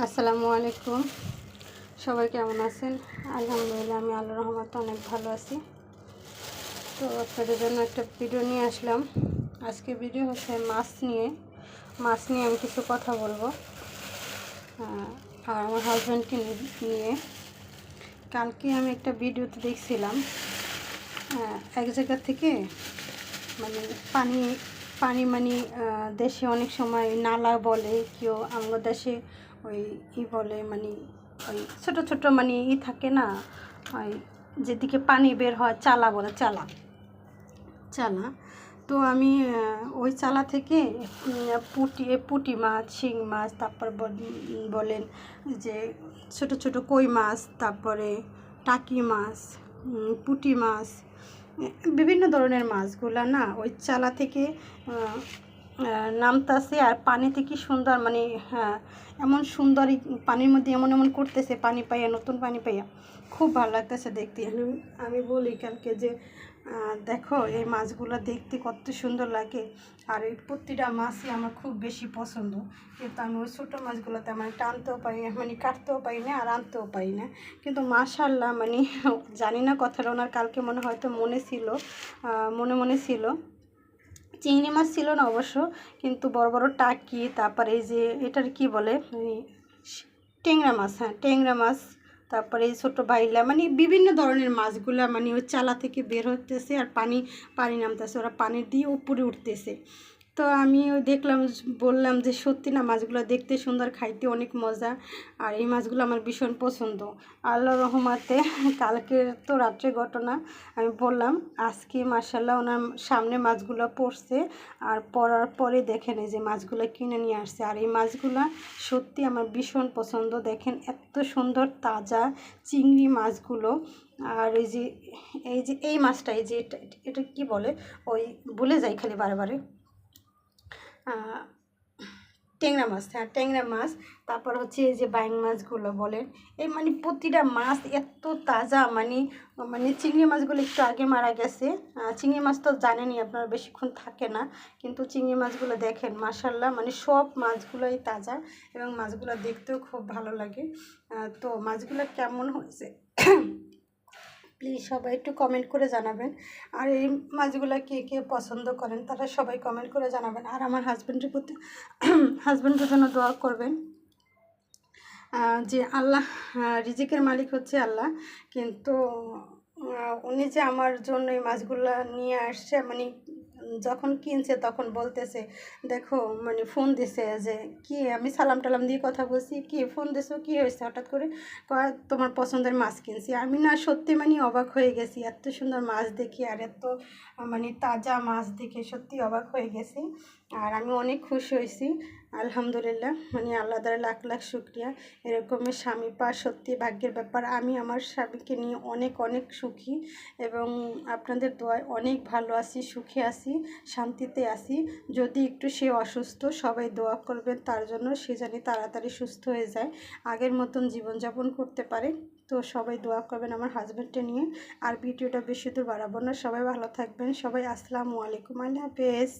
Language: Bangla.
আসসালামু আলাইকুম। সবাই কেমন আছেন? আলহামদুলিল্লাহ, আমি আল্লাহর রহমতে অনেক ভালো আছি। তো আপনাদের জন্য একটা ভিডিও নিয়ে আসলাম। আজকে ভিডিও হচ্ছে মাছ নিয়ে আমি কিছু কথা বলবো, আর আমার হাজব্যান্ডকে নিয়ে। কালকে আমি একটা ভিডিওতে দেখছিলাম, এক জায়গা থেকে মানে পানি পানি মানে দেশে অনেক সময় নালা বলে, কেউ আমাদের দেশে ওই বলে, মানে ওই ছোটো ছোটো মানে থাকে না, ওই যেদিকে পানি বের হয় চালা বলে, চালা চালা। তো আমি ওই চালা থেকে পুঁটি মাছ, শিং মাছ, তারপর বলেন যে ছোট ছোট কই মাছ, তারপরে টাকি মাছ, পুঁটি মাছ, বিভিন্ন ধরনের মাছগুলা না ওই চালা থেকে নামতাছে। আর পানিতে কি সুন্দর, মানে হ্যাঁ, এমন সুন্দর পানির মধ্যে এমন এমন করতেছে, পানি পাইয়া, নতুন পানি পাইয়া খুব ভালো লাগতেছে দেখতে। আমি বলি কালকে যে দেখো এই মাছগুলো দেখতে কত সুন্দর লাগে, আর এই প্রতিটা মাছই আমার খুব বেশি পছন্দ। কিন্তু আমি ওই ছোটো মাছগুলো তেমন টানতেও পারি না, মানে কাটতেও পারি না, আর আনতেও পারি না। কিন্তু মাশাআল্লাহ, মানে জানি না কথাটা ওনার কালকে হয়তো মনে ছিল। চিংড়ি মাছ ছিল না অবশ্য, কিন্তু বড় বড় টাকি, তারপরে এই যে এটার কি বলে, ট্যাংরা মাছ, হ্যাঁ ট্যাংরা মাছ, তারপরে এই ছোটো বাইলা, মানে বিভিন্ন ধরনের মাছগুলা মানে ওই চালা থেকে বের হতেছে, আর পানি নামতেছে, ওরা পানি দিয়ে উপরে উঠতেছে। তো আমি ওই দেখলাম, বললাম যে সত্যি না, মাছগুলো দেখতে সুন্দর, খাইতে অনেক মজা, আর এই মাছগুলো আমার ভীষণ পছন্দ। আল্লাহর রহমতে কালকে তো রাত্রে ঘটনা, আমি বললাম আজকে মাশাআল্লাহ ওনার সামনে মাছগুলো পড়ছে, আর পড়ার পরে দেখেন এই যে মাছগুলো কিনে নিয়ে আসছে। আর এই মাছগুলো সত্যি আমার ভীষণ পছন্দ। দেখেন এত সুন্দর তাজা চিংড়ি মাছগুলো। আর এই মাছটা, এই যে এটা কি বলে, ওই ভুলে যাই খালি বারে ট্যাংরা মাছ, হ্যাঁ ট্যাংরা মাছ। তারপর হচ্ছে এই যে বাইং মাছগুলো বলেন, এই মানে প্রতিটা মাছ এত তাজা, মানে চিংড়ি মাছগুলো একটু আগে মারা গেছে। চিংড়ি মাছ তো জানেনই আপনারা বেশিক্ষণ থাকে না, কিন্তু চিংড়ি মাছগুলো দেখেন মাশাআল্লাহ, মানে সব মাছগুলোই তাজা, এবং মাছগুলো দেখতেও খুব ভালো লাগে। তো মাছগুলো কেমন হয়েছে প্লিজ সবাই একটু কমেন্ট করে জানাবেন। আর এই মাছগুলো কে কে পছন্দ করেন তারা সবাই কমেন্ট করে জানাবেন। আর আমার হাজব্যান্ডের জন্য দোয়া করবেন, যে আল্লাহ, রিজিকের মালিক হচ্ছে আল্লাহ, কিন্তু উনি যে আমার জন্য এই মাছগুলো নিয়ে আসছে, মানে যখন কিনছে তখন বলতেছে, দেখো মানে ফোন দিছে যে কি, আমি সালাম টালাম দিয়ে কথা বলছি, কি ফোন দিছো, কি হয়েছে হঠাৎ করে, তোমার পছন্দের মাছ কিনছি। আমি না সত্যি মানে অবাক হয়ে গেছি, এত সুন্দর মাছ দেখি আর এত মানে তাজা মাছ দেখে সত্যি অবাক হয়ে গেছি। আর আমি অনেক খুশি হয়েছি, আলহামদুলিল্লাহ, মানে আল্লাহ তাআলার লাখ লাখ শুকরিয়া। এরকমের স্বামী পাওয়া সত্যি ভাগ্যের ব্যাপার। আমি আমার স্বামীকে নিয়ে অনেক অনেক সুখী, এবং আপনাদের দোয়ায় অনেক ভালো আছি, সুখে আছি, শান্তিতে আছি। যদি একটু সে অসুস্থ, সবাই দোয়া করবেন তার জন্য, সে জানি তাড়াতাড়ি সুস্থ হয়ে যায়, আগের মতন জীবনযাপন করতে পারে। তো সবাই দোয়া করবেন আমার হাজব্যান্ডকে নিয়ে। আর ভিডিওটা বেশি দূর বাড়াবো না, সবাই ভালো থাকবেন, সবাই আসসালামু আলাইকুম, আল্লাহ হাফেজ।